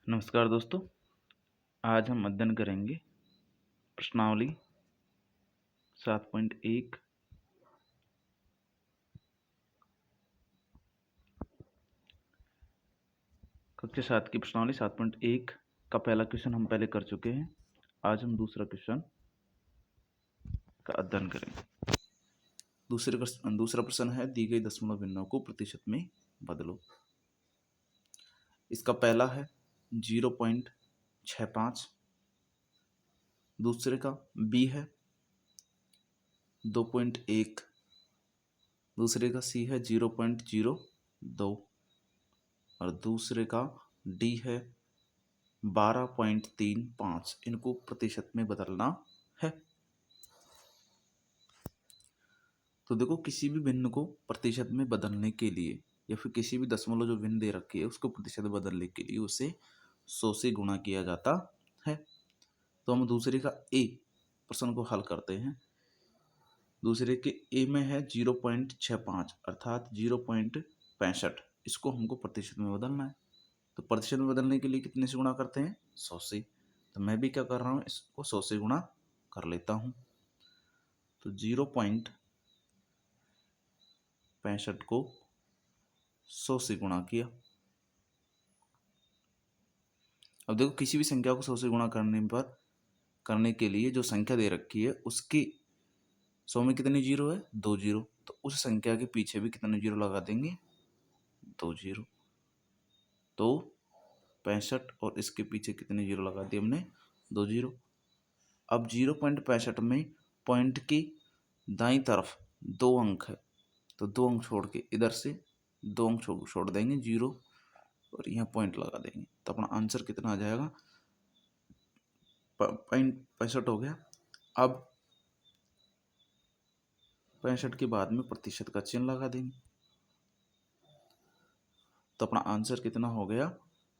नमस्कार दोस्तों, आज हम अध्ययन करेंगे प्रश्नावली 7.1 कक्षा 7 की प्रश्नावली 7.1 का पहला क्वेश्चन हम पहले कर चुके हैं। आज हम दूसरा क्वेश्चन का अध्ययन करेंगे। दूसरा प्रश्न है, दी गई दशमलव भिन्नों को प्रतिशत में बदलो। इसका पहला है 0.65, दूसरे का बी है 2.1, दूसरे का सी है 0.02 और दूसरे का डी है 12.35। इनको प्रतिशत में बदलना है। तो देखो, किसी भी भिन्न को प्रतिशत में बदलने के लिए या फिर किसी भी दशमलव जो भिन्न दे रखी है उसको प्रतिशत में बदलने के लिए उसे 100 से गुणा किया जाता है। तो हम दूसरे का ए प्रश्न को हल करते हैं। दूसरे के ए में है 0.65 अर्थात 0.65। इसको हमको प्रतिशत में बदलना है। तो प्रतिशत में बदलने के लिए कितने से गुणा करते हैं? 100 से। तो मैं भी क्या कर रहा हूँ, इसको 100 से गुणा कर लेता हूँ। तो 0.65 को 100 से गुणा किया। अब देखो, किसी भी संख्या को 100 से गुणा करने के लिए जो संख्या दे रखी है उसकी 100 में कितने जीरो है? 2 जीरो। तो उस संख्या के पीछे भी कितने जीरो लगा देंगे? 2 जीरो। तो 65 और इसके पीछे कितने जीरो लगा दिए हमने? 2 जीरो। अब 0.65 में पॉइंट की दाईं तरफ 2 अंक है, तो 2 अंक छोड़ के इधर से 2 अंक छोड़ देंगे 0 और यहाँ पॉइंट लगा देंगे। तो अपना आंसर कितना आ जाएगा? 65 हो गया। अब 65 के बाद में प्रतिशत का चिन्ह लगा देंगे। तो अपना आंसर कितना हो गया?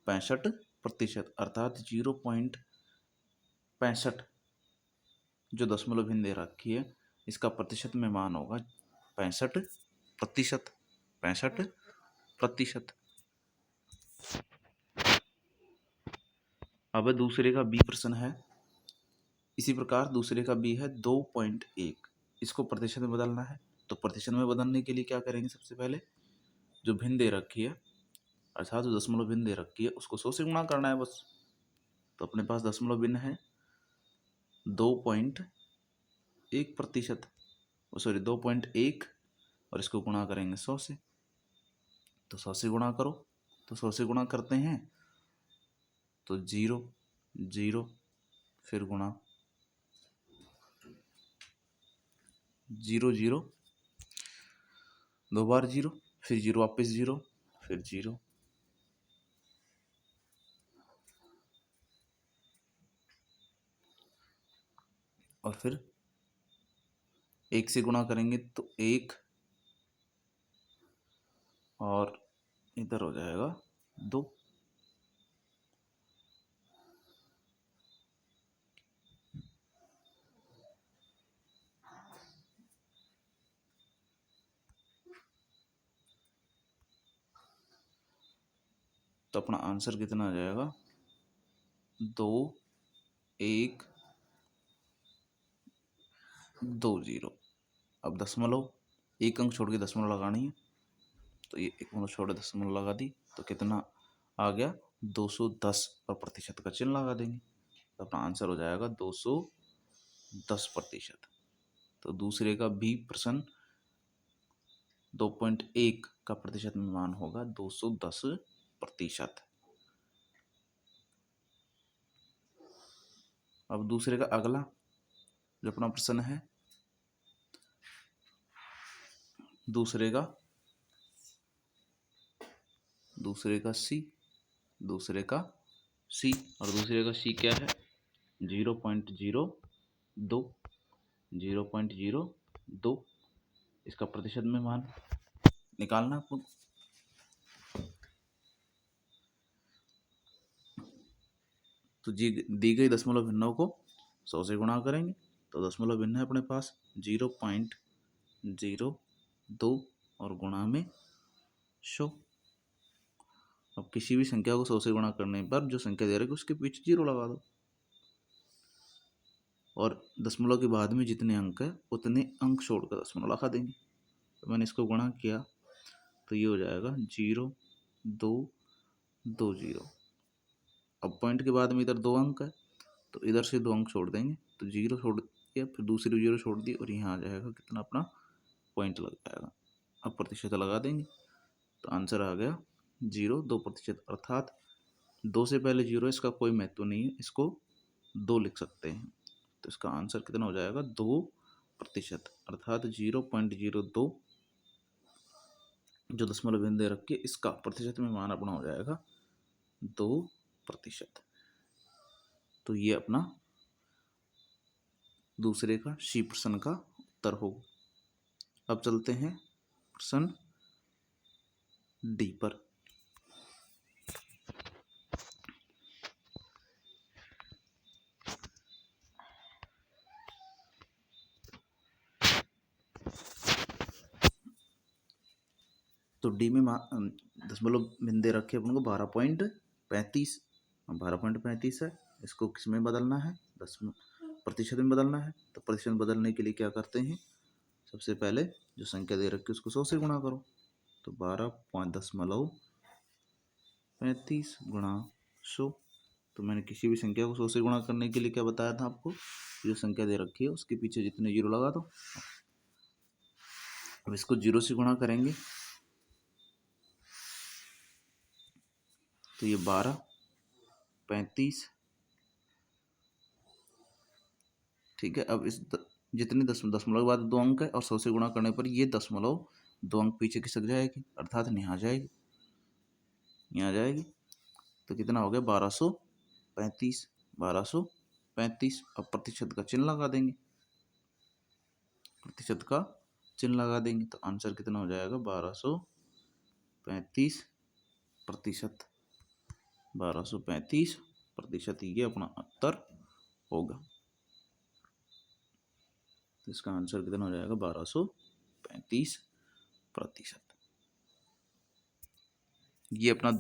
65% अर्थात 0.65 जो दशमलव भिन्न दे रखी है इसका प्रतिशत में मान होगा 65%। 65%। अब दूसरे का बी प्रश्न है। इसी प्रकार दूसरे का बी है 2.1। इसको प्रतिशत में बदलना है। तो प्रतिशत में बदलने के लिए क्या करेंगे? सबसे पहले जो भिन्न दे रखी है अर्थात जो दशमलव भिन्न दे रखी है उसको 100 से गुणा करना है बस। तो अपने पास दशमलव भिन्न है 2.1%, सॉरी 2.1 और इसको गुणा करेंगे 100 से। तो 100 से गुणा करो। तो 100 से गुणा करते हैं तो 0 0 फिर गुणा 0 0 2 बार 0 फिर 0 वापस 0 फिर 0 और फिर 1 से गुणा करेंगे तो 1 और इधर हो जाएगा 2। तो अपना आंसर कितना आ जाएगा? 2 1 2 0। अब दशमलव एक अंक छोड़ के दशमलव लगानी है, तो ये एक अंक छोड़ दशमलव लगा दी तो कितना आ गया? 210 और प्रतिशत का चिन्ह लगा देंगे। तो अपना आंसर हो जाएगा 210%। तो दूसरे का बी प्रश्न 2.1 का प्रतिशत में मान होगा 210%। अब दूसरे का अगला जो अपना प्रश्न है, दूसरे का सी और दूसरे का सी क्या है? 0.02। इसका प्रतिशत में मान निकालना आपको। तो दी गई दशमलव भिन्नों को 100 से गुणा करेंगे। तो दशमलव भिन्न है अपने पास 0.02 और गुणा में 100। अब किसी भी संख्या को 100 से गुणा करने पर जो संख्या दे रखी है उसके पीछे 0 लगा दो, और दशमलव के बाद में जितने अंक है उतने अंक छोड़कर दशमलव लगा देंगे। तो मैंने इसको गुणा किया तो ये हो जाएगा 0 2 2 0। अब पॉइंट के बाद में इधर 2 अंक है तो इधर से 2 अंक छोड़ देंगे, तो 0 छोड़ दिया, फिर दूसरी 0 छोड़ दी, और यहाँ आ जाएगा कितना, अपना पॉइंट लग जाएगा। अब प्रतिशत लगा देंगे तो आंसर आ गया 0.2%, अर्थात 2 से पहले 0 इसका कोई महत्व नहीं है, इसको 2 लिख सकते हैं। तो इसका आंसर कितना हो जाएगा 2%, अर्थात 0.02 जो दशमलव बिंदु दे रखी है इसका प्रतिशत में मान अपना हो जाएगा 2%। तो ये अपना दूसरे का सी प्रश्न का उत्तर होगा। अब चलते हैं प्रश्न डी पर। तो डी में दशमलव बिंदु रखे अपन को 12.35, 12.35 है, इसको किस में बदलना है, प्रतिशत में बदलना है। तो प्रतिशत बदलने के लिए क्या करते हैं, सबसे पहले जो संख्या दे रखी है उसको 100 से गुणा करो। तो 12.35 गुणा 100। तो मैंने किसी भी संख्या को 100 से गुणा करने के लिए क्या बताया था आपको, जो संख्या दे रखी है उसके पीछे जितने 0 लगा दो। अब इसको 0 से गुणा करेंगे तो ये 12.35, ठीक है। अब इस जितने दशमलव के बाद 2 अंक है और 100 से गुणा करने पर ये दशमलव 2 अंक पीछे खिसक जाएगी, अर्थात यहाँ जाएगी, यहाँ जाएगी। तो कितना हो गया 1235, 1235। अब प्रतिशत का चिन्ह लगा देंगे, प्रतिशत का चिन्ह लगा देंगे तो आंसर कितना हो जाएगा 1235%, 1235%, ये अपना उत्तर होगा। तो इसका आंसर कितना हो जाएगा 1235%। ये अपना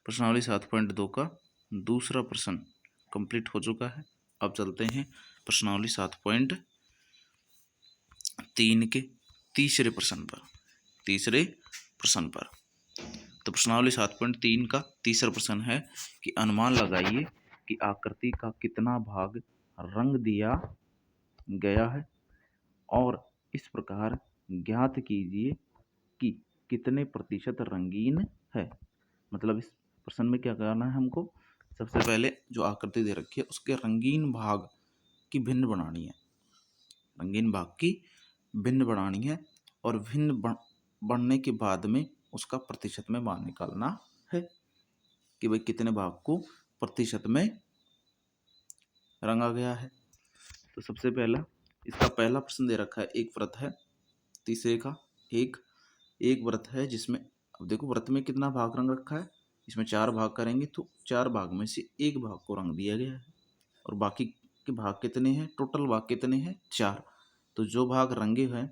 प्रश्नावली 7.2 का दूसरा प्रश्न कंप्लीट हो चुका है। अब चलते हैं प्रश्नावली 7.3 के तीसरे प्रश्न पर। तो प्रश्नावली 7.3 का तीसरा प्रश्न है कि अनुमान लगाइए कि आकृति का कितना भाग रंग दिया गया है, और इस प्रकार ज्ञात कीजिए कि कितने प्रतिशत रंगीन है। मतलब इस प्रश्न में क्या करना है हमको, सबसे पहले जो आकृति दे रखी है उसके रंगीन भाग की भिन्न बनानी है, रंगीन भाग की भिन्न बनानी है, और भिन्न बनने के बाद में उसका प्रतिशत में मान निकालना है कि भाई कितने भाग को प्रतिशत में रंगा गया है। तो सबसे पहला इसका पहला प्रश्न दे रखा है, एक व्रत है, तीसरे का एक व्रत है जिसमें, अब देखो व्रत में कितना भाग रंग रखा है, इसमें 4 भाग करेंगे तो 4 भाग में से एक भाग को रंग दिया गया है, और बाकी के भाग कितने हैं, टोटल भाग कितने हैं 4। तो जो भाग रंगे हैं,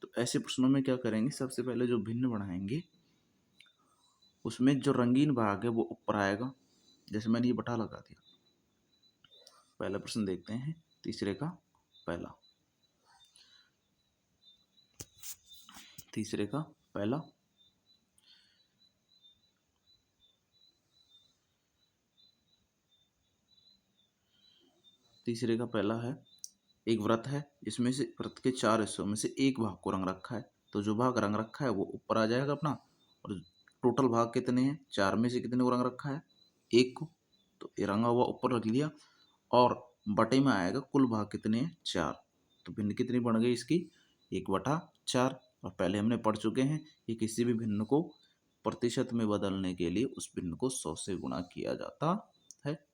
तो ऐसे प्रश्नों में क्या करेंगे, सबसे पहले जो भिन्न बनाएंगे उसमें जो रंगीन भाग है वो ऊपर आएगा, जैसे मैंने ये बटा लगा दिया। पहला प्रश्न देखते हैं, तीसरे का पहला, तीसरे का पहला। तीसरे का पहला है, एक व्रत है जिसमें से व्रत के 4 हिस्सों में से एक भाग को रंग रखा है, तो जो भाग रंग रखा है वो ऊपर आ जाएगा अपना, और टोटल भाग कितने हैं, 4 में से कितने को रंग रखा है, 1 को, तो ये रंगा हुआ ऊपर रख लिया, और बटे में आएगा कुल भाग कितने हैं 4। तो भिन्न कितनी बन गई इसकी 1/4, और पहले हमने पढ़ चुके हैं कि किसी भी भिन्न को प्रतिशत में बदलने के लिए उस भिन्न को 100 से गुणा किया जाता है,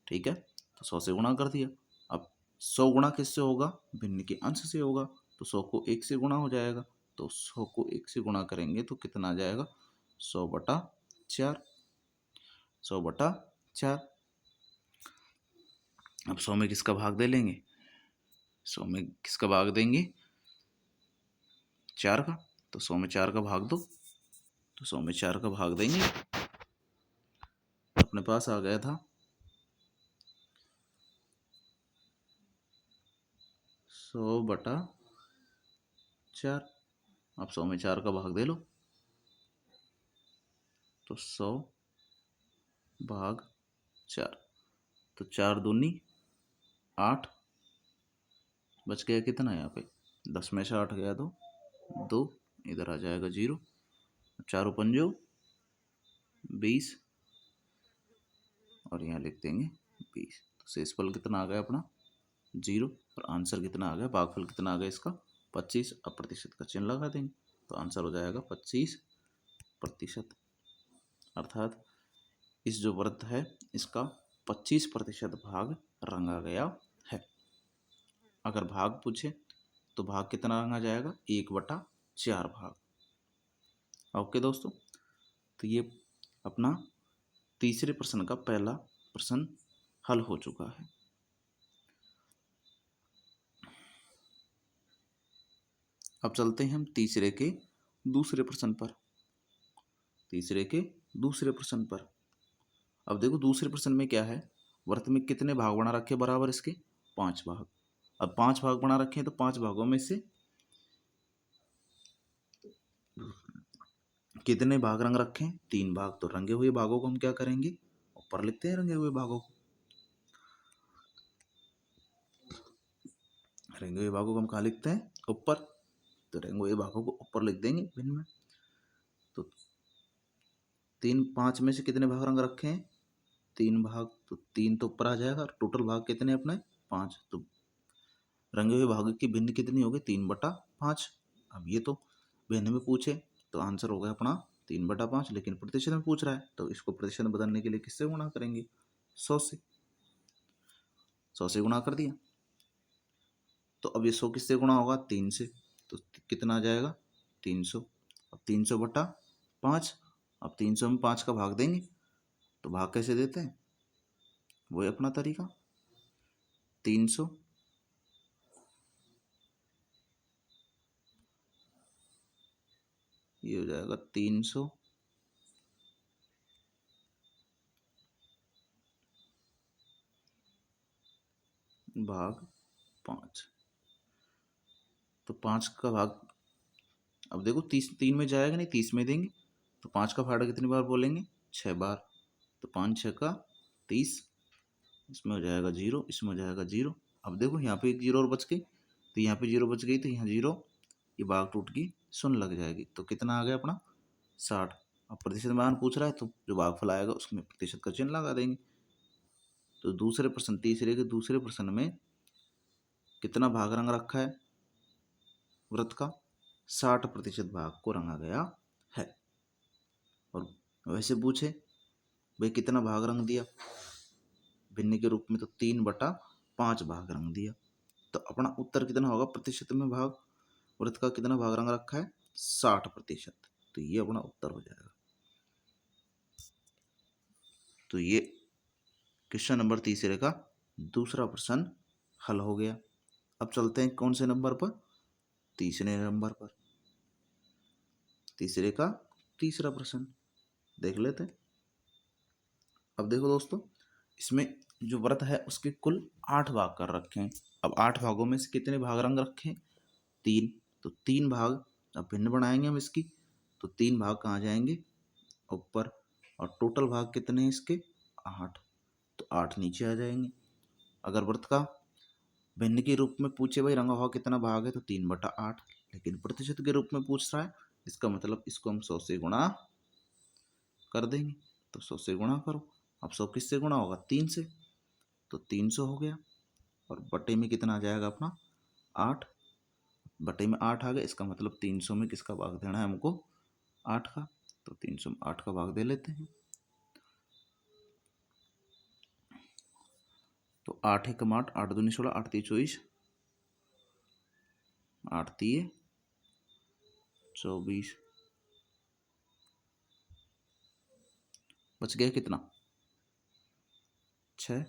ठीक है। तो 100 से गुणा कर दिया। अब 100 गुणा किससे होगा, भिन्न के अंश से होगा, तो 100 को 1 से गुणा हो जाएगा, तो 100 को 1 से गुणा करेंगे तो कितना आ जाएगा 100/4, 100/4। अब 100 में किसका भाग दे लेंगे, 100 में किसका भाग देंगे 4 का, तो 100 में 4 का भाग दो, तो 100 में 4 का भाग देंगे अपने पास आ गया था 100/4। अब 100 में 4 का भाग दे लो, तो 100/4। तो 4 दूनी 8, बच गया कितना यहाँ पे, 10 में से 8 गया तो 2, इधर आ जाएगा 0। 4 पंजो 20 और यहाँ लिख देंगे 20। तो शेषफल कितना आ गया अपना 0, और आंसर कितना आ गया, भागफल कितना आ गया इसका 25। अब प्रतिशत का चिन्ह लगा देंगे, तो आंसर हो जाएगा 25%। अर्थात इस जो वृत्त है इसका 25% भाग रंगा गया है। अगर भाग पूछे तो भाग कितना रंगा जाएगा, 1/4 भाग। ओके दोस्तों, तो ये अपना तीसरे प्रश्न का पहला प्रश्न हल हो चुका है। अब चलते हैं हम तीसरे के दूसरे प्रश्न पर। अब देखो दूसरे प्रश्न में क्या है, वृत्त में कितने भाग बना रखे बराबर इसके 5 भाग। अब 5 भाग बना रखे हैं तो 5 भागों में से कितने भाग रंग रखे हैं, 3 भाग। तो रंगे हुए भागों को हम क्या करेंगे, ऊपर लिखते हैं। रंगे हुए भागों को हम कहाँ लिखते हैं, ऊपर। तो रंगे हुए भागों को ऊपर लिख देंगे भिन्न में। तो 5 में से कितने भाग रंग रखे हैं, 3 भाग। तो 3 तो ऊपर आ जाएगा, और टोटल भाग कितने अपने 5। तो रंगे हुए भाग की भिन्न कितनी होगी, 3/5। अब ये तो भिन्न में पूछे तो आंसर हो गया अपना 3/5, लेकिन प्रतिशत में पूछ रहा है तो इसको प्रतिशत में बदलने के लिए किससे गुणा करेंगे, 100 से। 100 से गुणा कर दिया, तो अब ये 100 किससे गुणा होगा, 3 से। तो कितना आ जाएगा 300। अब 300/5। अब 300 में 5 का भाग देंगे, तो भाग कैसे देते हैं, वही अपना तरीका। 300 ये हो जाएगा 300/5। तो 5 का भाग, अब देखो 3 में जाएगा नहीं, 30 में देंगे। तो 5 का फाड़ा कितनी बार बोलेंगे, 6 बार। तो 5 6 का 30, इसमें हो जाएगा 0, इसमें हो जाएगा 0। अब देखो यहाँ पे एक 0 और बच गई, तो यहाँ पे 0 बच गई, तो यहाँ 0, ये भाग टूट गई, 0 लग जाएगी। तो कितना आ गया अपना 60। अब प्रतिशत मान पूछ रहा है तो जो भागफल आएगा उसमें प्रतिशत का चिन्ह लगा देंगे। तो दूसरे प्रश्न, तीसरे के दूसरे प्रश्न में कितना भाग रंग रखा है वृत्त का, 60% भाग को रंगा गया है। और वैसे पूछे भाई कितना भाग रंग दिया भिन्न के रूप में, तो 3/5 भाग रंग दिया। तो अपना उत्तर कितना होगा, प्रतिशत में भाग वृत्त का कितना भाग रंग रखा है, 60%। तो ये अपना उत्तर हो जाएगा। तो ये क्वेश्चन नंबर तीसरे का दूसरा प्रश्न हल हो गया। अब चलते हैं कौन से नंबर पर, तीसरे नंबर पर। तीसरे का तीसरा प्रश्न देख लेते हैं। अब देखो दोस्तों, इसमें जो व्रत है उसके कुल 8 भाग कर रखे हैं। अब 8 भागों में से कितने भाग रंग रखे हैं, 3। तो 3 भाग अब भिन्न बनाएंगे हम इसकी, तो 3 भाग कहाँ जाएंगे, ऊपर। और टोटल भाग कितने हैं इसके, 8। तो 8 नीचे आ जाएंगे। अगर व्रत का भिन्न के रूप में पूछे भाई रंगा हुआ कितना भाग है, तो 3/8। लेकिन प्रतिशत के रूप में पूछ रहा है, इसका मतलब इसको हम 100 से गुणा कर देंगे। तो 100 से गुणा करो। अब 100 किससे गुणा होगा, 3 से। तो 300 हो गया, और बटे में कितना आ जाएगा अपना 8। बटे में 8 आ गया, इसका मतलब 300 में किसका भाग देना है हमको, 8 का। तो 300 में 8 का भाग दे लेते हैं। तो 8 एकम 8, 8 दूनी 16, 8 तीन 24, 8 तीन 24, बच गया कितना 6।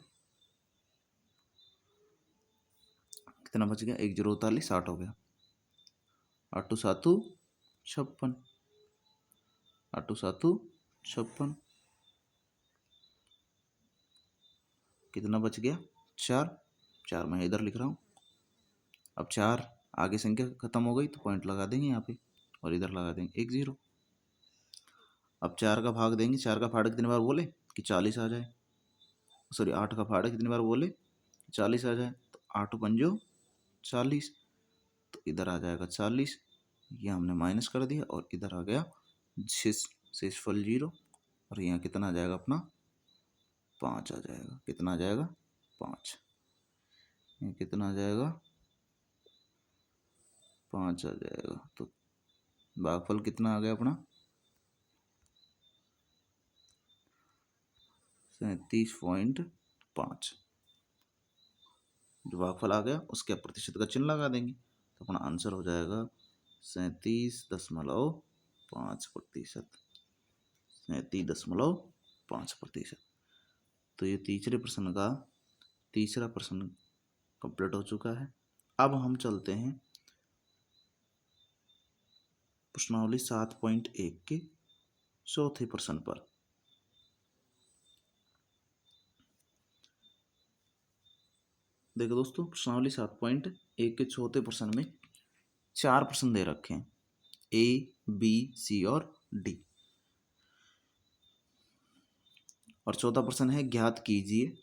कितना बच गया, 1 0 48, 60 हो गया। 8 7 56, 8 7 56। कितना बच गया 4, 4 मैं इधर लिख रहा हूँ। अब 4 आगे संख्या खत्म हो गई तो पॉइंट लगा देंगे यहाँ पे और इधर लगा देंगे 1 0। अब 4 का भाग देंगे, 4 का फाड़क कितनी बार बोले कि 40 आ जाए, सॉरी 8 का फाड़क कितनी बार बोले 40 आ जाए, तो 8 पंजो 40, तो इधर आ जाएगा 40, ये हमने माइनस कर दिया और इधर आ गया शेषफल 0 और यहाँ कितना आ जाएगा अपना 5 आ जाएगा। कितना आ जाएगा 5, ये कितना आ जाएगा 5 आ जाएगा। तो भागफल कितना आ गया अपना 37.5। जो भागफल आ गया उसके प्रतिशत का चिन्ह लगा देंगे तो अपना आंसर हो जाएगा 37.5%। 37.5%। तो ये तीसरे प्रश्न का तीसरा प्रश्न कंप्लीट हो चुका है। अब हम चलते हैं प्रश्नावली 7.1 के चौथे प्रश्न पर। देखो दोस्तों, प्रश्नावली 7.1 के चौथे प्रश्न में 4 प्रश्न दे रखे हैं, A, B, C और D। और चौथा प्रश्न है ज्ञात कीजिए,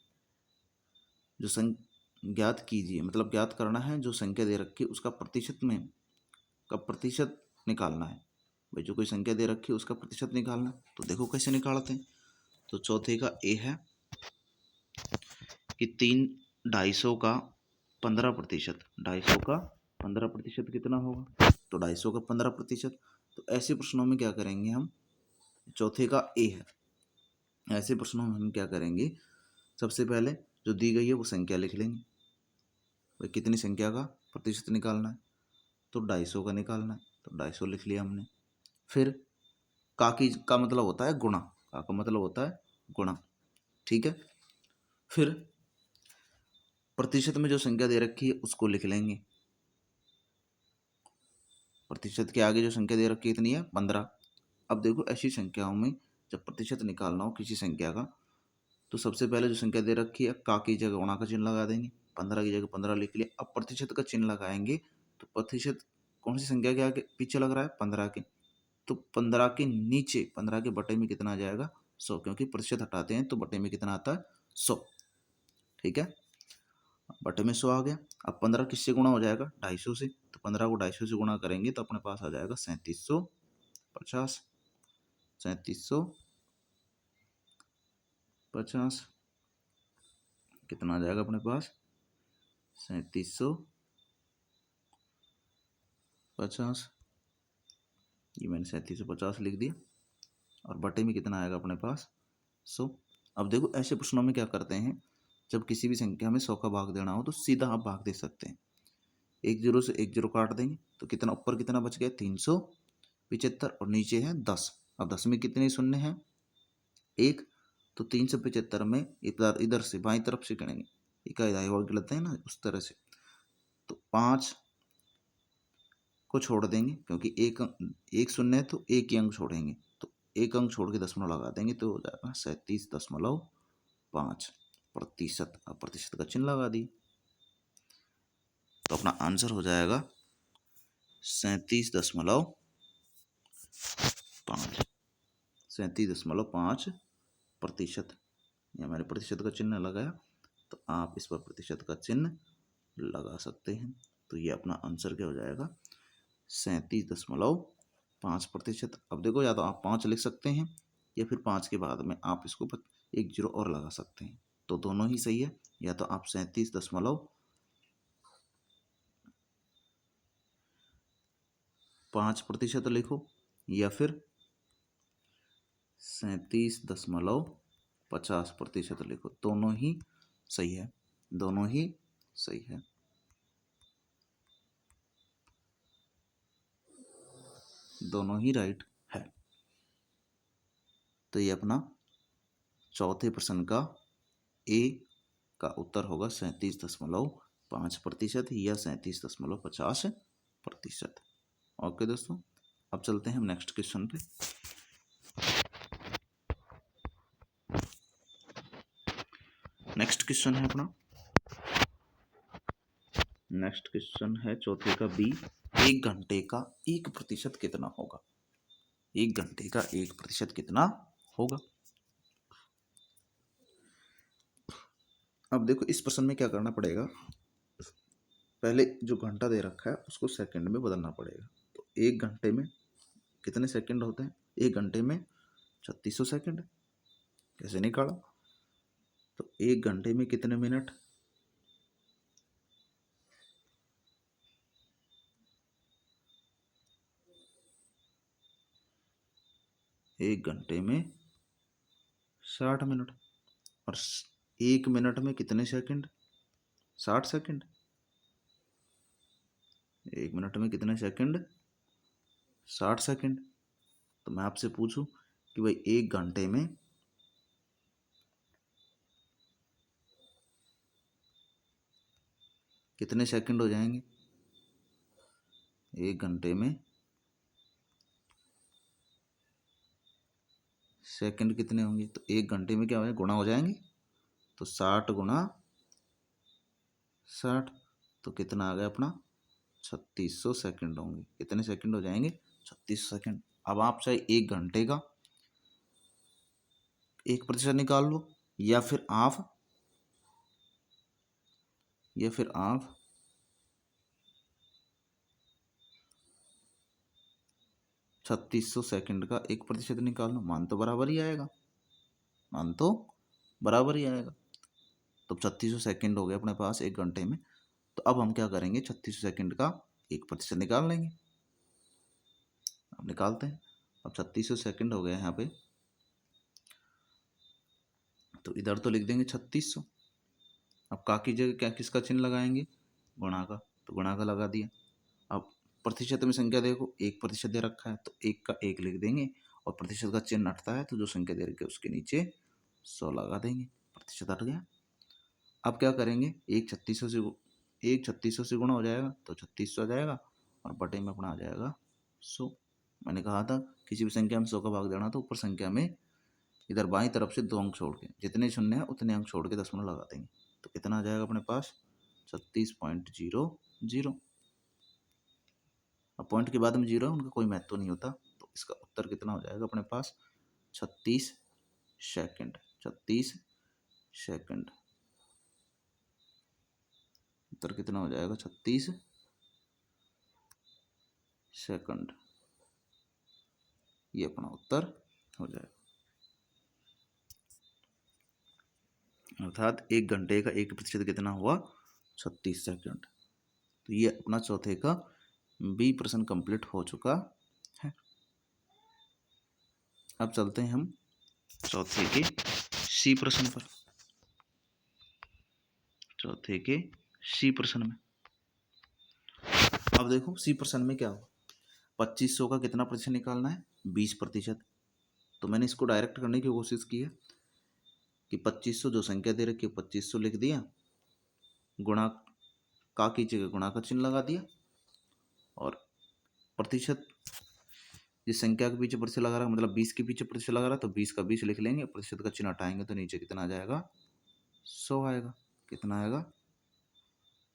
ज्ञात कीजिए मतलब ज्ञात करना है जो संख्या दे रखी है उसका प्रतिशत में का प्रतिशत निकालना है। भाई जो कोई संख्या दे रखी है उसका प्रतिशत निकालना है। तो देखो कैसे निकालते हैं। तो चौथे का ए है कि 250 का 15%, 250 का 15% कितना होगा, तो 250 का 15%। तो ऐसे प्रश्नों में क्या करेंगे हम, चौथे का ए है, ऐसे प्रश्नों में हम क्या करेंगे, सबसे पहले जो दी गई है वो संख्या लिख लेंगे। भाई कितनी संख्या का प्रतिशत निकालना है, तो 250 का निकालना है, तो 250 लिख लिया हमने। फिर का मतलब होता है गुणा, का मतलब होता है गुणा, ठीक है। फिर प्रतिशत में जो संख्या दे रखी है उसको लिख लेंगे। प्रतिशत के आगे जो संख्या दे रखी है इतनी है 15। अब देखो ऐसी संख्याओं में जब प्रतिशत निकालना हो किसी संख्या का, तो सबसे पहले जो संख्या दे रखी है का की जगह गुणा का चिन्ह लगा देंगे, 15 की जगह 15 लिख लिया। अब प्रतिशत का चिन्ह लगाएंगे तो प्रतिशत कौन सी संख्या के आगे पीछे लग रहा है, 15 के, तो 15 के नीचे 15 के बटे में कितना आ जाएगा 100, क्योंकि प्रतिशत हटाते हैं तो बटे में कितना आता है 100, ठीक है। बटे में 100 आ गया। अब 15 किससे गुणा हो जाएगा 250 से, तो 15 को 250 से गुणा करेंगे तो अपने पास आ जाएगा 3750, 3750 कितना आ जाएगा अपने पास 3750, ये मैंने 3750 लिख दिया और बटे में कितना आएगा अपने पास 100। अब देखो ऐसे प्रश्नों में क्या करते हैं, जब किसी भी संख्या में 100 का भाग देना हो तो सीधा आप भाग दे सकते हैं। 1 0 से 1 0 काट देंगे तो कितना ऊपर कितना बच गया 375 और नीचे है 10। अब 10 में कितने शून्य हैं 1, तो 375 में इधर से बाईं तरफ से गिनेंगे, इकाई दाई और गिनते हैं ना उस तरह से, तो 5 को छोड़ देंगे क्योंकि एक शून्य है तो एक ही अंक छोड़ेंगे, तो एक अंक छोड़ के दशमलव लगा देंगे तो हो जाएगा 37.5%। अब प्रतिशत का चिन्ह लगा दी तो अपना आंसर हो जाएगा 37.5%। 37.5%। या मैंने प्रतिशत का चिन्ह लगाया तो आप इस पर प्रतिशत का चिन्ह लगा सकते हैं। तो ये अपना आंसर क्या हो जाएगा 37.5%। अब देखो या तो आप 5 लिख सकते हैं या फिर 5 के बाद में आप इसको 1 0 और लगा सकते हैं, तो दोनों ही सही है। या तो आप 37.5% लिखो या फिर 37.50% लिखो, दोनों ही सही है, दोनों ही सही है। दोनों ही राइट है। तो ये अपना चौथे प्रश्न का ए का उत्तर होगा 37.5% या 37.50%। ओके दोस्तों, अब चलते हैं हम नेक्स्ट क्वेश्चन पे। नेक्स्ट क्वेश्चन है अपना, नेक्स्ट क्वेश्चन है चौथे का बी, 1 घंटे का 1% कितना होगा? 1 घंटे का 1% कितना होगा? अब देखो इस प्रश्न में क्या करना पड़ेगा, पहले जो घंटा दे रखा है उसको सेकंड में बदलना पड़ेगा। तो 1 घंटे में कितने सेकंड होते हैं? 1 घंटे में 3600 सेकंड। कैसे निकाला? तो 1 घंटे में कितने मिनट? 1 घंटे में 60 मिनट। और 1 मिनट में कितने सेकंड? 60 सेकंड। 1 मिनट में कितने सेकंड? 60 सेकंड। तो मैं आपसे पूछूं कि भाई 1 घंटे में कितने सेकंड हो जाएंगे? 1 घंटे में सेकंड कितने होंगे? तो 1 घंटे में क्या हो जाएंगे? गुणा हो जाएंगे। तो 60 गुणा 60, तो कितना आ गया अपना? 3600 सेकंड होंगे। कितने सेकंड हो जाएंगे? 3600 सेकंड। अब आप चाहे 1 घंटे का 1% निकाल लो, या फिर आप 3600 सेकंड का 1% निकाल लो। मान तो बराबर ही आएगा, मान तो बराबर ही आएगा। तो 3600 सेकंड हो गए अपने पास 1 घंटे में। तो अब हम क्या करेंगे? 3600 सेकंड का 1% निकाल लेंगे। अब निकालते हैं। अब 3600 सेकंड हो गए यहाँ पे, तो इधर तो लिख देंगे 3600। अब का की जगह क्या किसका चिन्ह लगाएंगे? गुणा का। तो गुणा का लगा दिया। अब प्रतिशत में संख्या देखो, 1% दे रखा है तो 1 का 1 लिख देंगे, और प्रतिशत का चिन्ह हटता है तो जो संख्या दे रखी है उसके नीचे 100 लगा देंगे। प्रतिशत हट गया। अब क्या करेंगे? 1 3600 से गुणा हो जाएगा तो 3600 आ जाएगा, और बटे में अपना आ जाएगा 100। मैंने कहा था किसी भी संख्या में 100 का भाग देना तो ऊपर संख्या में इधर बाईं तरफ से 2 अंक छोड़ के, जितने शून्य है उतने अंक छोड़ के दशमलव लगा देंगे। तो कितना आ जाएगा अपने पास? 36.00। अब पॉइंट के बाद में 0 है, उनका कोई महत्व नहीं होता। तो इसका उत्तर कितना हो जाएगा अपने पास? 36 सेकंड। 36 सेकंड। उत्तर कितना हो जाएगा? 36 सेकंड। ये अपना उत्तर हो जाएगा। अर्थात 1 घंटे का 1% कितना हुआ? 36 सेकंड। तो ये अपना चौथे का बी प्रश्न कंप्लीट हो चुका है। अब चलते हैं हम चौथे के सी प्रश्न पर। चौथे के सी प्रश्न में अब देखो सी प्रश्न में क्या हो, 2500 का कितना प्रतिशत निकालना है? 20%। तो मैंने इसको डायरेक्ट करने की कोशिश की है कि 2500 जो संख्या दे रखी है 2500 लिख दिया, गुणा का की जगह गुणा का चिन्ह लगा दिया, और प्रतिशत जिस संख्या के पीछे प्रतिशत लगा रहा है, मतलब 20 के पीछे प्रतिशत लगा रहा है तो 20 का 20 लिख लेंगे, प्रतिशत का चिन्ह हटाएंगे तो नीचे कितना आ जाएगा? 100 आएगा। कितना आएगा?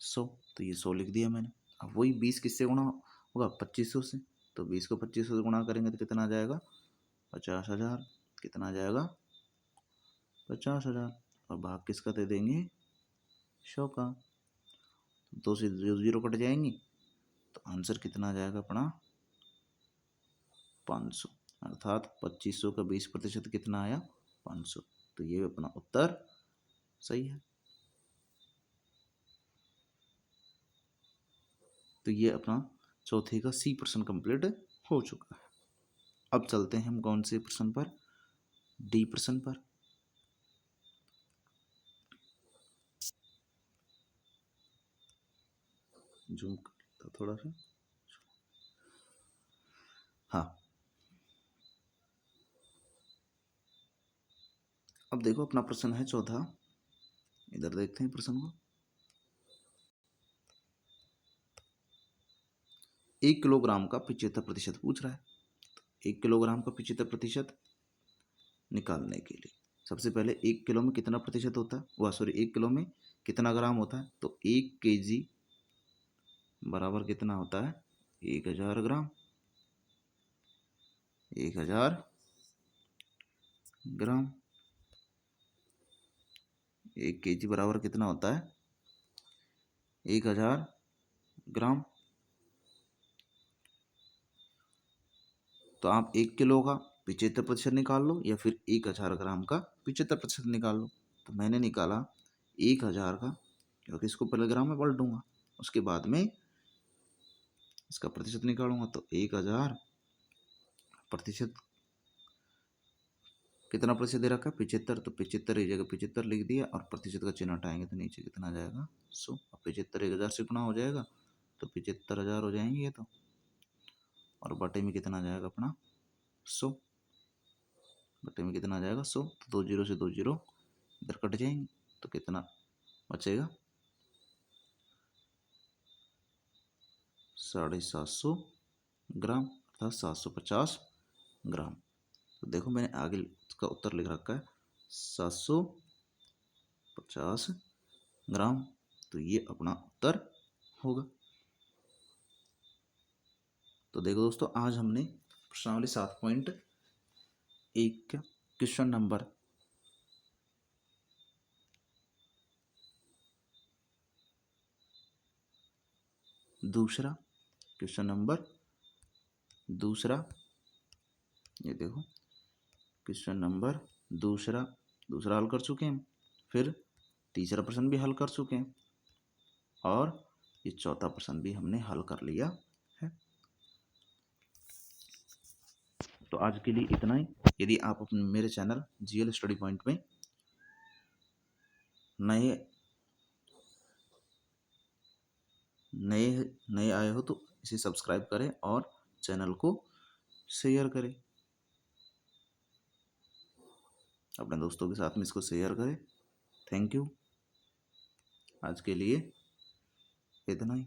100। तो ये 100 लिख दिया मैंने। अब वही 20 किससे गुणा होगा? 2500 से। तो 20 को 2500 से गुणा करेंगे तो कितना आ जाएगा? 50,000। कितना आ जाएगा? 50,000। और भाग किसका दे देंगे? 100 का। दो से जीरो कट जाएंगी, तो आंसर कितना आ जाएगा अपना? 500। अर्थात 2500 का 20% कितना आया? 500। तो ये अपना उत्तर सही है। तो ये अपना चौथे का सी प्रश्न कंप्लीट हो चुका है। अब चलते हैं हम कौन से प्रश्न पर? डी प्रश्न पर। जूम थोड़ा सा। हाँ, अब देखो अपना प्रश्न है चौथा। इधर देखते हैं प्रश्न को। 1 किलोग्राम का 75% पूछ रहा है। 1 किलोग्राम का 75% निकालने के लिए सबसे पहले 1 किलो में कितना प्रतिशत होता है, वह सॉरी 1 किलो में कितना ग्राम होता है, तो 1 केजी बराबर कितना होता है, 1000 ग्राम। 1000 ग्राम। 1 केजी बराबर कितना होता है, 1000 ग्राम। तो आप 1 किलो का 75% निकाल लो या फिर 1000 ग्राम का 75% निकाल लो। तो मैंने निकाला 1000 का, क्योंकि इसको पहले ग्राम में पलटूंगा, उसके बाद में इसका प्रतिशत निकालूंगा। तो 1000 प्रतिशत, कितना प्रतिशत दे रखा है, 75, तो 75 एक जगह 75 लिख दिया और प्रतिशत का चिन्ह हटाएंगे तो नीचे कितना आ जाएगा, 100। अब 75 1000 से गुना हो जाएगा तो 75,000 हो जाएंगे ये तो, और बटे में कितना आ जाएगा अपना 100। बटे में कितना आ जाएगा 100, तो 2 जीरो से 2 जीरो इधर कट जाएंगे, तो कितना बचेगा, 750 ग्राम अर्थात 750 ग्राम। तो देखो मैंने आगे इसका उत्तर लिख रखा है 750 ग्राम, तो ये अपना उत्तर होगा। तो देखो दोस्तों, आज हमने प्रश्नावली 7.1 का क्वेश्चन नंबर दूसरा, क्वेश्चन नंबर दूसरा, ये देखो क्वेश्चन नंबर दूसरा हल कर चुके हैं। फिर तीसरा प्रश्न भी हल कर चुके हैं और ये चौथा प्रश्न भी हमने हल कर लिया है। तो आज के लिए इतना ही। यदि आप अपने मेरे चैनल जीएल स्टडी पॉइंट में नए आए हो तो इसे सब्सक्राइब करें और चैनल को शेयर करें, अपने दोस्तों के साथ में इसको शेयर करें। Thank you. आज के लिए इतना ही।